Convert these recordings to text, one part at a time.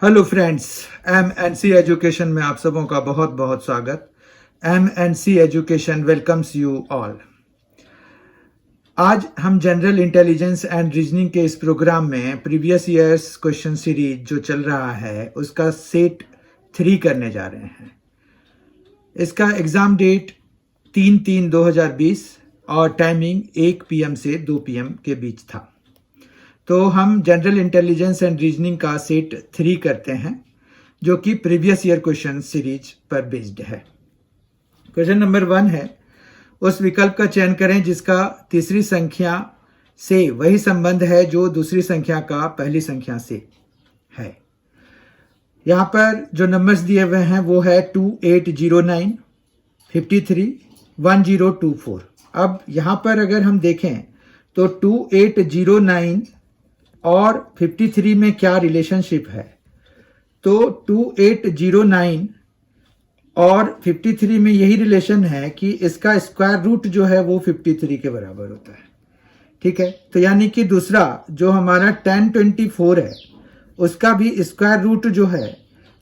Hello friends, MNC education में आप सबों का बहुत बहुत स्वागत। MNC education welcomes you all. आज हम जनरल इंटेलिजेंस एंड रीजनिंग के इस प्रोग्राम में प्रीवियस ईयर्स क्वेश्चन सीरीज जो चल रहा है उसका सेट 3 करने जा रहे हैं। इसका एग्ज़ाम डेट 3/3/2020 और टाइमिंग 1 PM से 2 PM के बीच था। तो हम जनरल इंटेलिजेंस एंड रीजनिंग का सेट 3 करते हैं जो कि प्रीवियस ईयर क्वेश्चन सीरीज पर बेस्ड है। क्वेश्चन नंबर 1 है, उस विकल्प का चयन करें जिसका तीसरी संख्या से वही संबंध है जो दूसरी संख्या का पहली संख्या से है। यहाँ पर जो नंबर्स दिए हुए हैं वो है 2809, 53, 1024। अब यहाँ पर अगर हम देखें तो 2809 और 53 में क्या रिलेशनशिप है, तो 2809 और 53 में यही रिलेशन है कि इसका स्क्वायर रूट जो है वो 53 के बराबर होता है। ठीक है, तो यानी कि दूसरा जो हमारा 1024 है उसका भी स्क्वायर रूट जो है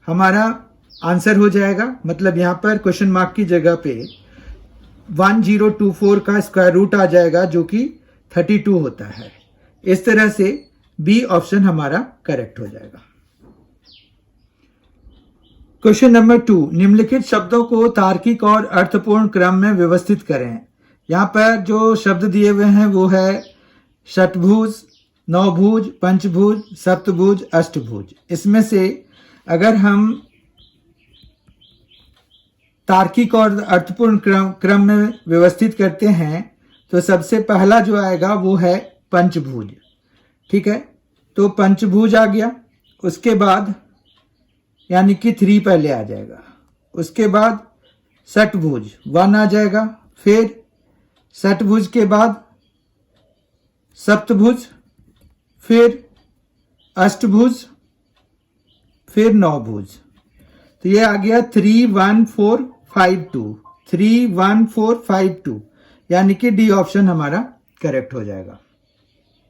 हमारा आंसर हो जाएगा। मतलब यहाँ पर क्वेश्चन मार्क की जगह पे 1024 का स्क्वायर रूट आ जाएगा जो कि 32 होता है। इस तरह से बी ऑप्शन हमारा करेक्ट हो जाएगा। क्वेश्चन नंबर 2, निम्नलिखित शब्दों को तार्किक और अर्थपूर्ण क्रम में व्यवस्थित करें। यहाँ पर जो शब्द दिए हुए हैं वो है षटभुज, नवभुज, पंचभुज, सप्तभुज, अष्टभुज। इसमें से अगर हम तार्किक और अर्थपूर्ण क्रम में व्यवस्थित करते हैं तो सबसे पहला जो आएगा वो है पंचभुज। ठीक है, तो पंचभुज आ गया। उसके बाद यानी कि 3 पहले आ जाएगा। उसके बाद षटभुज 1 आ जाएगा। फिर षटभुज के बाद सप्तभुज, फिर अष्टभुज, फिर नवभुज। तो ये आ गया 3 1 4 5 2, 3 1 4 5 2, यानी कि डी ऑप्शन हमारा करेक्ट हो जाएगा।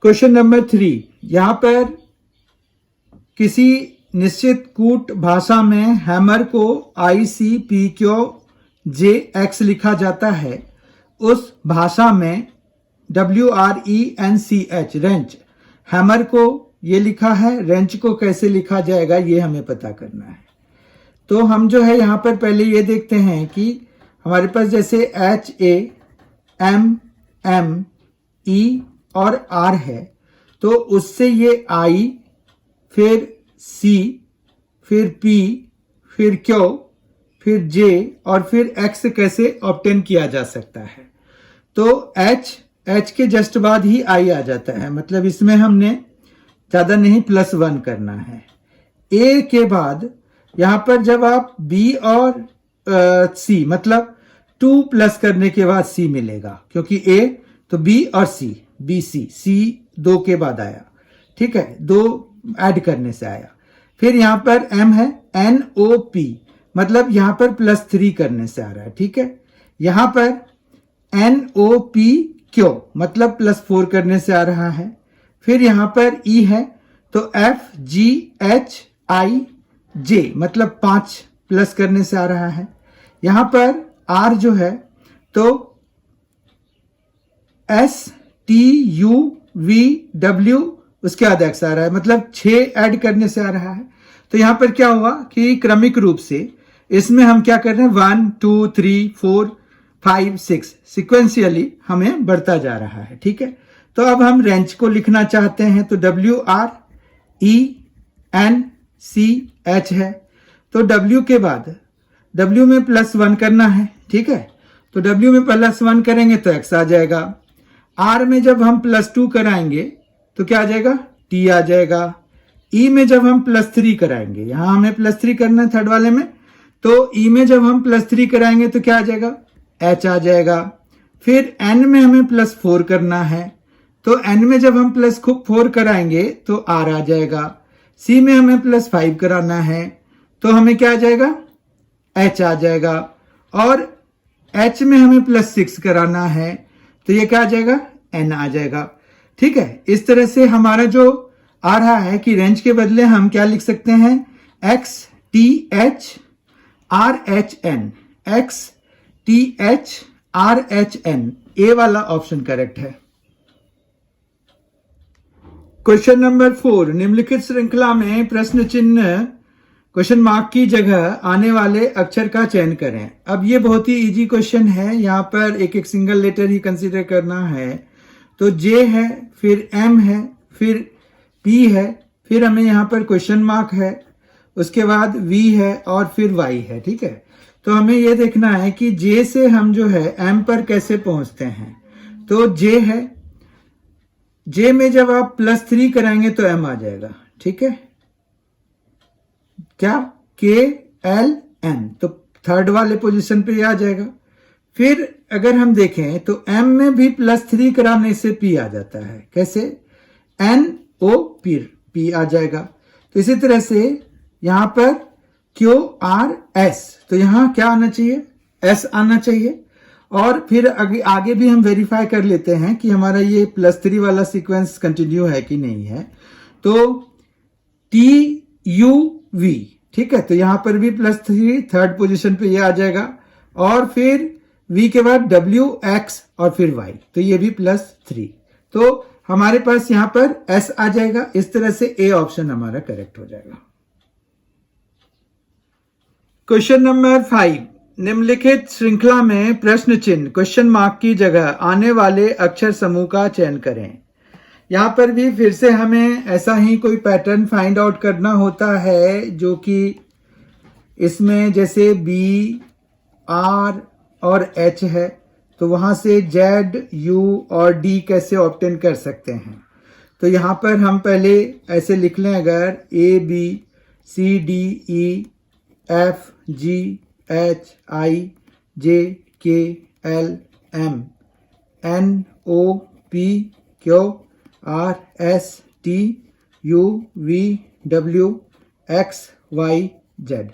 क्वेश्चन नंबर 3, यहां पर किसी निश्चित कूट भाषा में हैमर को ICPQJX लिखा जाता है। उस भाषा में WRENCH रेंच हैमर को ये लिखा है, रेंच को कैसे लिखा जाएगा ये हमें पता करना है। तो हम जो है यहाँ पर पहले ये देखते हैं कि हमारे पास जैसे HAMME और R है, तो उससे ये I, फिर C, फिर P, फिर Q, फिर J और फिर X कैसे ऑब्टेन किया जा सकता है। तो H के जस्ट बाद ही I आ जाता है। मतलब इसमें हमने ज़्यादा नहीं +1 करना है। A के बाद यहाँ पर जब आप B और C मतलब 2 प्लस करने के बाद C मिलेगा, क्योंकि A तो B और C, BC, C 2 के बाद आया। ठीक है, 2 ऐड करने से आया। फिर यहाँ पर M है, NOP मतलब यहाँ पर +3 करने से आ रहा है। ठीक है, यहाँ पर NOPQ मतलब +4 करने से आ रहा है। फिर यहाँ पर E है तो FGHIJ मतलब 5 प्लस करने से आ रहा है। यहाँ पर R जो है तो STUVW उसके बाद X आ रहा है, मतलब 6 ऐड करने से आ रहा है। तो यहाँ पर क्या हुआ कि क्रमिक रूप से इसमें हम क्या कर रहे हैं 1 2 3 4 5 6 सिक्वेंशियली हमें बढ़ता जा रहा है। ठीक है, तो अब हम रेंच को लिखना चाहते हैं तो WRENCH है। तो W के बाद W में +1 करना है। ठीक है, तो W में +1 करेंगे तो X आ जाएगा। R में जब हम +2 कराएंगे तो क्या आ जाएगा, T आ जाएगा। E में जब हम +3 कराएंगे, यहां हमें +3 करना है थर्ड वाले में, तो E में जब हम +3 कराएंगे तो क्या आ जाएगा, H आ जाएगा। फिर N में हमें +4 करना है, तो N में जब हम +4 कराएंगे तो R आ जाएगा। C में हमें +5 कराना है तो हमें क्या आ जाएगा, H आ जाएगा। और H में हमें +6 कराना है तो ये क्या आ जाएगा, N आ जाएगा। ठीक है, इस तरह से हमारा जो आ रहा है कि रेंज के बदले हम क्या लिख सकते हैं XTHRHN, XTHRHN, ए वाला ऑप्शन करेक्ट है। क्वेश्चन नंबर 4, निम्नलिखित श्रृंखला में प्रश्न चिन्ह क्वेश्चन मार्क की जगह आने वाले अक्षर का चयन करें। अब ये बहुत ही इजी क्वेश्चन है, यहाँ पर एक एक सिंगल लेटर ही कंसीडर करना है। तो जे है, फिर एम है, फिर पी है, फिर हमें यहाँ पर क्वेश्चन मार्क है, उसके बाद वी है और फिर वाई है। ठीक है, तो हमें ये देखना है कि जे से हम जो है एम पर कैसे पहुंचते हैं। तो जे है, जे में जब आप +3 कराएंगे तो एम आ जाएगा। ठीक है, क्या KLM, तो थर्ड वाले पोजीशन पे आ जाएगा। फिर अगर हम देखें तो M में भी +3 कराने से P आ जाता है। कैसे? NOP, P आ जाएगा। तो इसी तरह से यहां पर QRS, तो यहां क्या आना चाहिए? S आना चाहिए। और फिर आगे भी हम वेरीफाई कर लेते हैं कि हमारा ये +3 वाला सीक्वेंस कंटिन्यू है कि नहीं है। तो TUV, ठीक है, तो यहां पर भी +3 थर्ड पोजीशन पे ये आ जाएगा। और फिर V के बाद WX और फिर Y, तो ये भी +3। तो हमारे पास यहां पर S आ जाएगा। इस तरह से A ऑप्शन हमारा करेक्ट हो जाएगा। क्वेश्चन नंबर 5, निम्नलिखित श्रृंखला में प्रश्न चिन्ह क्वेश्चन मार्क की जगह आने वाले अक्षर समूह का चयन करें। यहां पर भी फिर से हमें ऐसा ही कोई पैटर्न फाइंड आउट करना होता है, जो कि इसमें जैसे B, R और H है, तो वहां से Z, U और D कैसे ऑब्टेन कर सकते हैं। तो यहां पर हम पहले ऐसे लिख लें, अगर A, B, C, D, E, F, G, H, I, J, K, L, M, N, O, P, Q, R, S, T, U, V, W, X, Y, Z।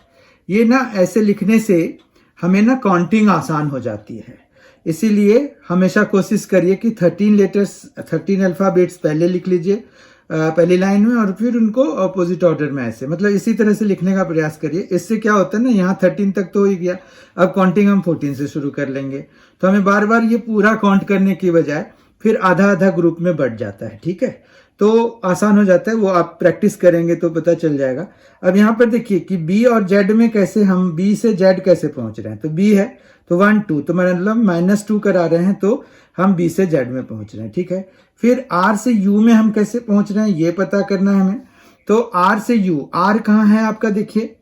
ये ना ऐसे लिखने से हमें ना काउंटिंग आसान हो जाती है। इसीलिए हमेशा कोशिश करिए कि 13 अल्फाबेट्स पहले लिख लीजिए पहली लाइन में, और फिर उनको अपोजिट ऑर्डर में ऐसे, मतलब इसी तरह से लिखने का प्रयास करिए। इससे क्या होता है ना, यहाँ 13 तक तो हो ही गया, अब काउंटिंग हम 14 से शुरू कर लेंगे, तो हमें बार बार ये पूरा काउंट करने की बजाय फिर आधा आधा ग्रुप में बढ़ जाता है। ठीक है, तो आसान हो जाता है, वो आप प्रैक्टिस करेंगे तो पता चल जाएगा। अब यहाँ पर देखिए कि B और Z में कैसे हम B से Z कैसे पहुंच रहे हैं। तो B है तो 1 2, तो मतलब -2 करा रहे हैं, तो हम B से Z में पहुंच रहे हैं। ठीक है, फिर R से U में हम कैसे पहुंच रहे हैं ये पता करना है हमें। तो R से U, R कहाँ है आपका, देखिए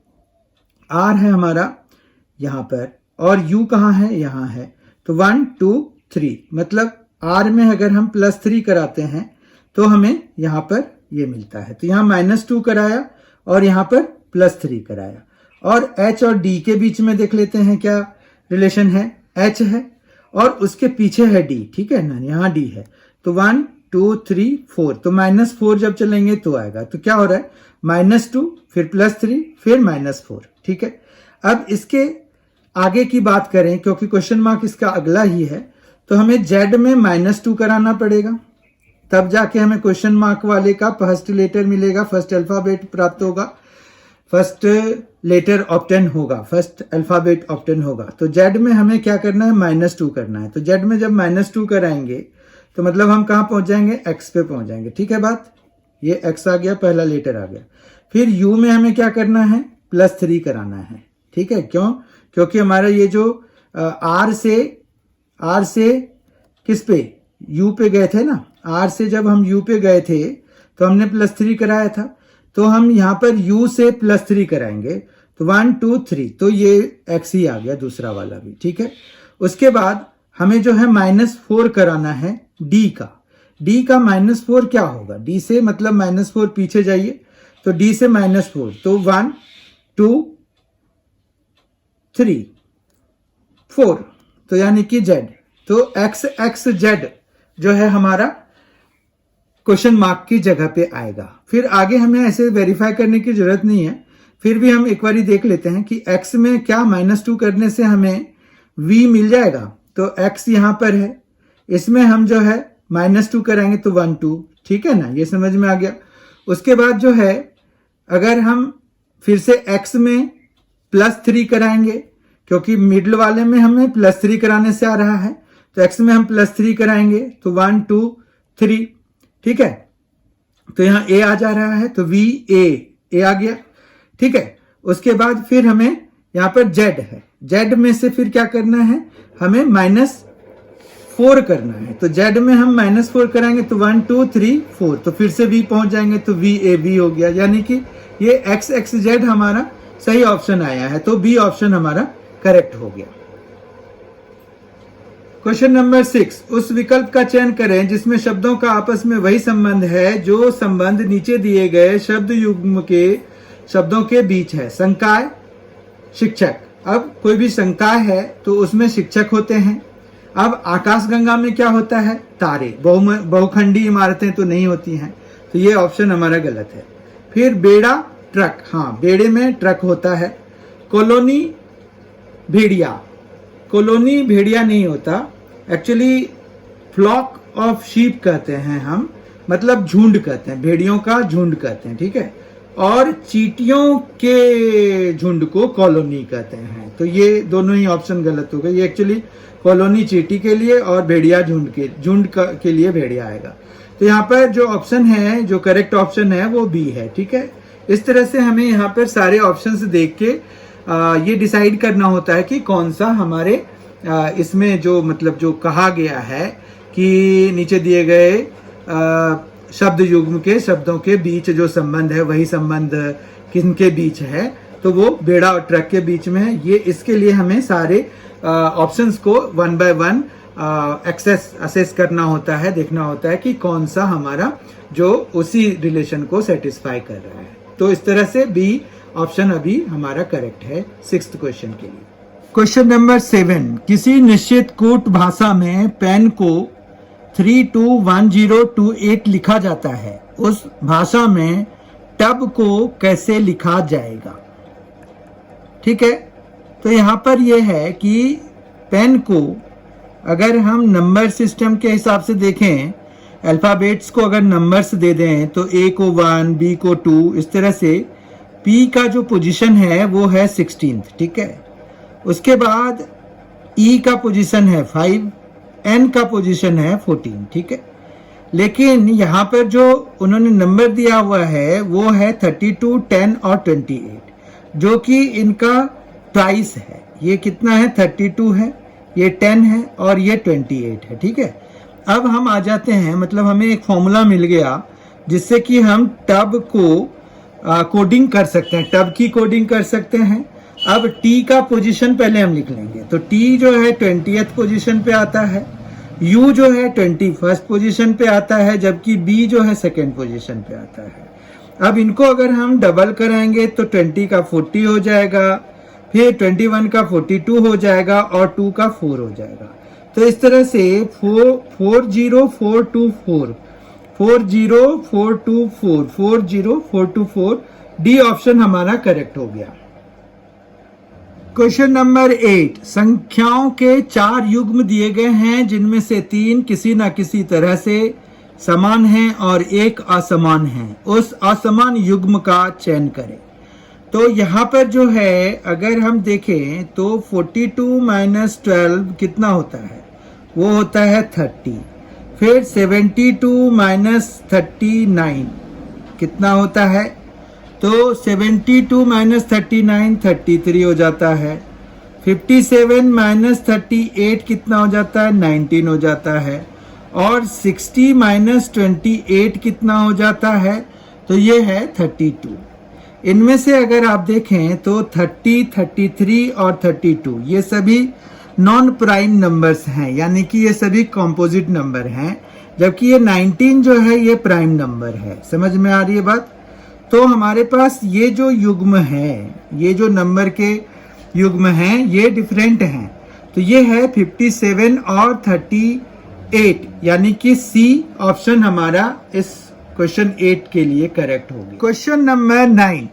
R है हमारा यहाँ पर, और U कहाँ है, यहाँ है। तो 1 2 3, मतलब R में अगर हम +3 कराते हैं तो हमें यहाँ पर ये मिलता है। तो यहाँ -2 कराया और यहाँ पर +3 कराया। और H और D के बीच में देख लेते हैं क्या रिलेशन है। H है और उसके पीछे है D, ठीक है ना, यहाँ D है। तो 1 2 3 4, तो -4 जब चलेंगे तो आएगा। तो क्या हो रहा है, -2 फिर +3 फिर -4। ठीक है, अब इसके आगे की बात करें, क्योंकि क्वेश्चन मार्क इसका अगला ही है, तो हमें Z में -2 कराना पड़ेगा, तब जाके हमें क्वेश्चन मार्क वाले का फर्स्ट लेटर मिलेगा, फर्स्ट अल्फाबेट प्राप्त होगा, फर्स्ट लेटर ऑप्टेन होगा, फर्स्ट अल्फाबेट ऑप्टेन होगा। तो Z में हमें क्या करना है, -2 करना है। तो Z में जब -2 कराएंगे तो मतलब हम कहाँ पहुंच जाएंगे, X पे पहुंच जाएंगे। ठीक है बात, ये X आ गया, पहला लेटर आ गया। फिर U में हमें क्या करना है, +3 कराना है। ठीक है, क्यों, क्योंकि हमारा ये जो R से किस पे, U पे गए थे ना, R से जब हम U पे गए थे तो हमने +3 कराया था, तो हम यहाँ पर U से +3 कराएंगे। तो 1 2 3, तो ये X ही आ गया दूसरा वाला भी। ठीक है, उसके बाद हमें जो है -4 कराना है D का। D का -4 क्या होगा, D से मतलब -4 पीछे जाइए, तो D से -4, तो 1 2 3 4, तो यानी कि Z, तो XXZ जो है हमारा क्वेश्चन मार्क की जगह पे आएगा। फिर आगे हमें ऐसे वेरीफाई करने की जरूरत नहीं है, फिर भी हम एक बार देख लेते हैं कि X में क्या -2 करने से हमें V मिल जाएगा। तो X यहां पर है, इसमें हम जो है -2 कराएंगे तो 1 2, ठीक है ना, ये समझ में आ गया। उसके बाद जो है, अगर हम फिर से x में +3 कराएंगे, क्योंकि मिडल वाले में हमें +3 कराने से आ रहा है, तो x में हम +3 कराएंगे, तो 1 2 3, ठीक है। तो यहाँ a आ जा रहा है, तो a आ गया, ठीक है। उसके बाद फिर हमें यहाँ पर z है, z में से फिर क्या करना है, हमें -4 करना है, तो z में हम -4 कराएंगे, तो 1 2 3 4, तो फिर से v पहुंच जाएंगे, तो v हो गया, यानी कि ये x हमारा सही ऑप्शन आया है, तो बी ऑप्शन हमारा करेक्ट हो गया। क्वेश्चन नंबर 6, उस विकल्प का चयन करें जिसमें शब्दों का आपस में वही संबंध है जो संबंध नीचे दिए गए शब्द युग्म के शब्दों के बीच है। संकाय, शिक्षक। अब कोई भी संकाय है तो उसमें शिक्षक होते हैं। अब आकाशगंगा में क्या होता है, तारे। बहुखंडी इमारतें तो नहीं होती हैं, तो ये ऑप्शन हमारा गलत है। फिर बेड़ा, ट्रक, हाँ बेड़े में ट्रक होता है। कॉलोनी, भेड़िया। कॉलोनी भेड़िया नहीं होता, एक्चुअली फ्लॉक ऑफ शीप कहते हैं हम, मतलब झुंड कहते हैं, भेड़ियों का झुंड कहते हैं, ठीक है। और चींटियों के झुंड को कॉलोनी कहते हैं, तो ये दोनों ही ऑप्शन गलत हो गए। ये एक्चुअली कॉलोनी चींटी के लिए और भेड़िया झुंड के लिए भेड़िया आएगा। तो यहाँ पर जो ऑप्शन है, जो करेक्ट ऑप्शन है वो बी है, ठीक है। इस तरह से हमें यहाँ पर सारे ऑप्शंस देख के ये डिसाइड करना होता है कि कौन सा हमारे इसमें जो मतलब जो कहा गया है कि नीचे दिए गए शब्द युग्म के शब्दों के बीच जो संबंध है वही संबंध किनके बीच है, तो वो बेड़ा और ट्रक के बीच में है। ये इसके लिए हमें सारे ऑप्शंस को 1 by 1 असेस करना होता है, देखना होता है कि कौन सा हमारा जो उसी रिलेशन को सेटिस्फाई कर रहा है। तो इस तरह से बी ऑप्शन अभी हमारा करेक्ट है 6th क्वेश्चन के लिए। क्वेश्चन नंबर 7, किसी निश्चित कूट भाषा में पेन को 321028 लिखा जाता है, उस भाषा में टब को कैसे लिखा जाएगा, ठीक है। तो यहाँ पर यह है कि पेन को अगर हम नंबर सिस्टम के हिसाब से देखें, अल्फाबेट्स को अगर नंबर्स दे दें तो ए को 1, बी को 2, इस तरह से पी का जो पोजीशन है वो है 16th, ठीक है। उसके बाद ई का पोजीशन है 5, एन का पोजीशन है 14, ठीक है। लेकिन यहाँ पर जो उन्होंने नंबर दिया हुआ है वो है 32, 10 और 28, जो कि इनका ट्वाइस है। ये कितना है, 32 है, ये 10 है और ये 28 है, ठीक है। अब हम आ जाते हैं, मतलब हमें एक फॉर्मूला मिल गया जिससे कि हम टब को कोडिंग कर सकते हैं, टब की कोडिंग कर सकते हैं। अब टी का पोजीशन पहले हम लिख लेंगे, तो टी जो है 20th पोजीशन पे आता है, यू जो है 21st पोजीशन पे आता है, जबकि बी जो है 2nd पोजीशन पे आता है। अब इनको अगर हम डबल कराएंगे तो 20 का 40 हो जाएगा, फिर 21 का 42 हो जाएगा और 2 का 4 हो जाएगा। तो इस तरह से 40424 40424 40424 डी ऑप्शन हमारा करेक्ट हो गया। क्वेश्चन नंबर 8, संख्याओं के 4 युग्म दिए गए हैं जिनमें से 3 किसी न किसी तरह से समान हैं और 1 असमान है। उस असमान युग्म का चयन करें। तो यहाँ पर जो है अगर हम देखें तो 42 माइनस 12 कितना होता है, वो होता है 30। फिर 72 माइनस 39 कितना होता है, तो 72 माइनस 39 33 हो जाता है। 57 माइनस 38 कितना हो जाता है, 19 हो जाता है। और 60 माइनस 28 कितना हो जाता है, तो ये है 32। इनमें से अगर आप देखें तो 30, 33 और 32 ये सभी नॉन प्राइम नंबर्स हैं, यानी कि ये सभी कॉम्पोजिट नंबर हैं, जबकि ये 19 जो है ये प्राइम नंबर है। समझ में आ रही है बात। तो हमारे पास ये जो युग्म है, ये जो नंबर के युग्म हैं ये डिफरेंट हैं। तो ये है 57 और 38, यानी कि सी ऑप्शन हमारा इस क्वेश्चन 8 के लिए करेक्ट होगी। क्वेश्चन नंबर 9,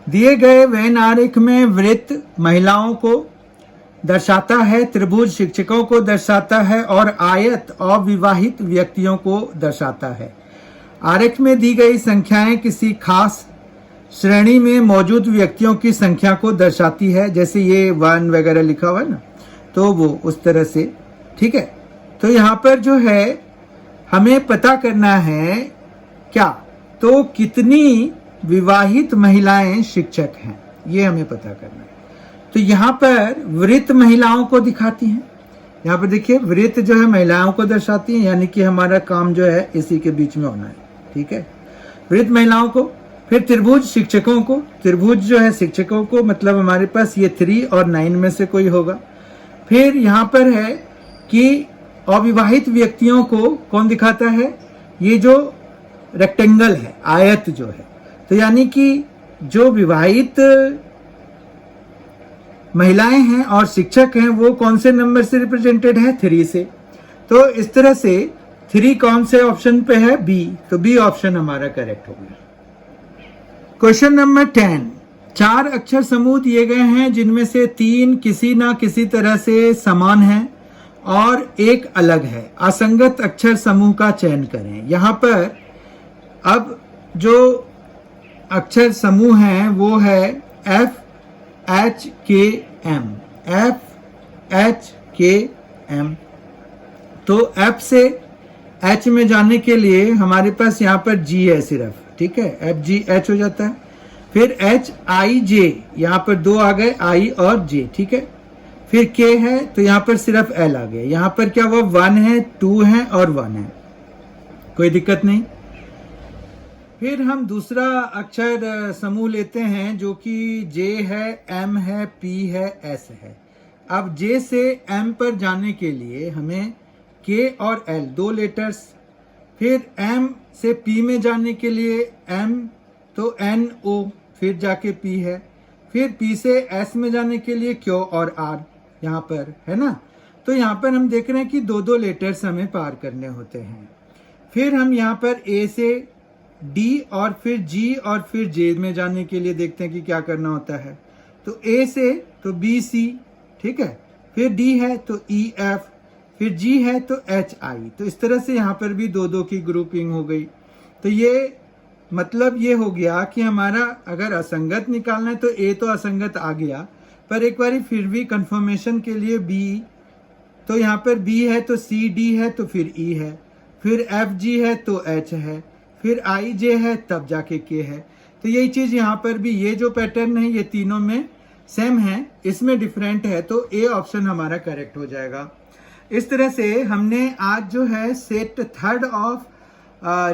दिए गए वेन आरेख में वृत्त महिलाओं को दर्शाता है, त्रिभुज शिक्षकों को दर्शाता है और आयत अविवाहित व्यक्तियों को दर्शाता है। आरेख में दी गई संख्याएं किसी खास श्रेणी में मौजूद व्यक्तियों की संख्या को दर्शाती है, जैसे ये 1 वगैरह लिखा हुआ है ना, तो वो उस तरह से, ठीक है। तो यहाँ पर जो है हमें पता करना है क्या, तो कितनी विवाहित महिलाएं शिक्षक हैं, ये हमें पता करना है। तो यहाँ पर वृत्त महिलाओं को दिखाती हैं, यहाँ पर देखिए वृत्त जो है महिलाओं को दर्शाती है, यानी कि हमारा काम जो है इसी के बीच में होना है, ठीक है। वृत्त महिलाओं को, फिर त्रिभुज शिक्षकों को, त्रिभुज जो है शिक्षकों को, मतलब हमारे पास ये 3 और 9 में से कोई होगा। फिर यहाँ पर है कि अविवाहित व्यक्तियों को कौन दिखाता है, ये जो रेक्टेंगल है, आयत जो है, तो यानी कि जो विवाहित महिलाएं हैं और शिक्षक हैं वो कौन से नंबर से रिप्रेजेंटेड है, 3 से। तो इस तरह से 3 कौन से ऑप्शन पे है, बी, तो बी ऑप्शन हमारा करेक्ट हो गया। क्वेश्चन नंबर 10, 4 अक्षर समूह दिए गए हैं जिनमें से 3 किसी ना किसी तरह से समान हैं और एक अलग है। असंगत अक्षर समूह का चयन करें। यहाँ पर अब जो अक्षर समूह हैं वो है F H K M, F H K M। तो F से H में जाने के लिए हमारे पास यहाँ पर G है सिर्फ, ठीक है, F G H हो जाता है। फिर H I J, यहाँ पर 2 आ गए, I और J, ठीक है। फिर K है तो यहाँ पर सिर्फ L आ गए। यहाँ पर क्या वो 1 है, 2 है और 1 है, कोई दिक्कत नहीं। फिर हम दूसरा अक्षर समूह लेते हैं जो कि J है, M है, P है, S है। अब J से M पर जाने के लिए हमें K और L 2 लेटर्स, फिर M से P में जाने के लिए M तो N O, फिर जाके P है, फिर P से S में जाने के लिए Q और R यहाँ पर है ना। तो यहाँ पर हम देख रहे हैं कि 2-2 लेटर्स हमें पार करने होते हैं। फिर हम यहाँ पर A से D और फिर G और फिर J में जाने के लिए देखते हैं कि क्या करना होता है। तो A से तो B C, ठीक है, फिर D है तो E F, फिर G है तो H I। तो इस तरह से यहाँ पर भी 2-2 की ग्रुपिंग हो गई। तो ये मतलब ये हो गया कि हमारा अगर असंगत निकालना है तो A तो असंगत आ गया, पर एक बार फिर भी कंफर्मेशन के लिए B, तो यहाँ पर B है तो C D है तो फिर E है, फिर F G है तो H है, फिर I J है तब जाके K है। तो यही चीज यहाँ पर भी, ये जो पैटर्न है ये तीनों में सेम है, इसमें डिफरेंट है, तो A ऑप्शन हमारा करेक्ट हो जाएगा। इस तरह से हमने आज जो है सेट 3rd ऑफ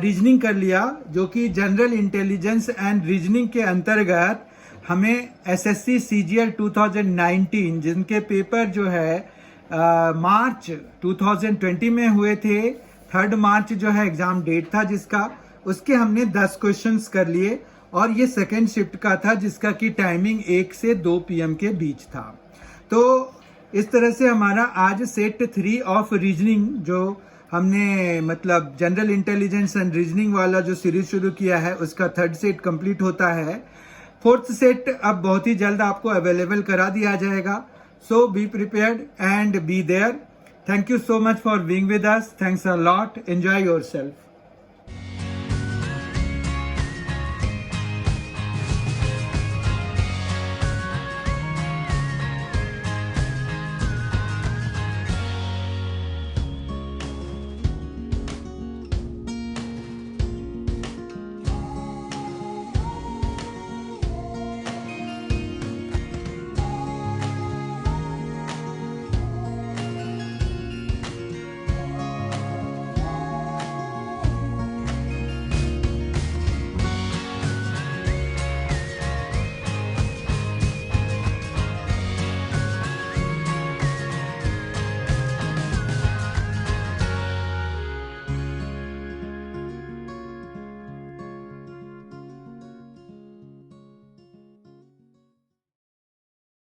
रीजनिंग कर लिया, जो कि जनरल इंटेलिजेंस एंड रीजनिंग के अंतर्गत हमें एसएससी सीजीएल 2019 जिनके पेपर जो है मार्च 2020 में हुए थे, 3 मार्च जो है एग्जाम डेट था जिसका, उसके हमने 10 क्वेश्चंस कर लिए और ये सेकेंड शिफ्ट का था जिसका कि टाइमिंग 1 से 2 PM के बीच था। तो इस तरह से हमारा आज सेट 3 ऑफ रीजनिंग जो हमने मतलब जनरल इंटेलिजेंस एंड रीजनिंग वाला जो सीरीज शुरू किया है उसका 3rd सेट कंप्लीट होता है। 4th सेट अब बहुत ही जल्द आपको अवेलेबल करा दिया जाएगा। So be prepared and be there. Thank you so much for being with us. Thanks a lot. Enjoy yourself.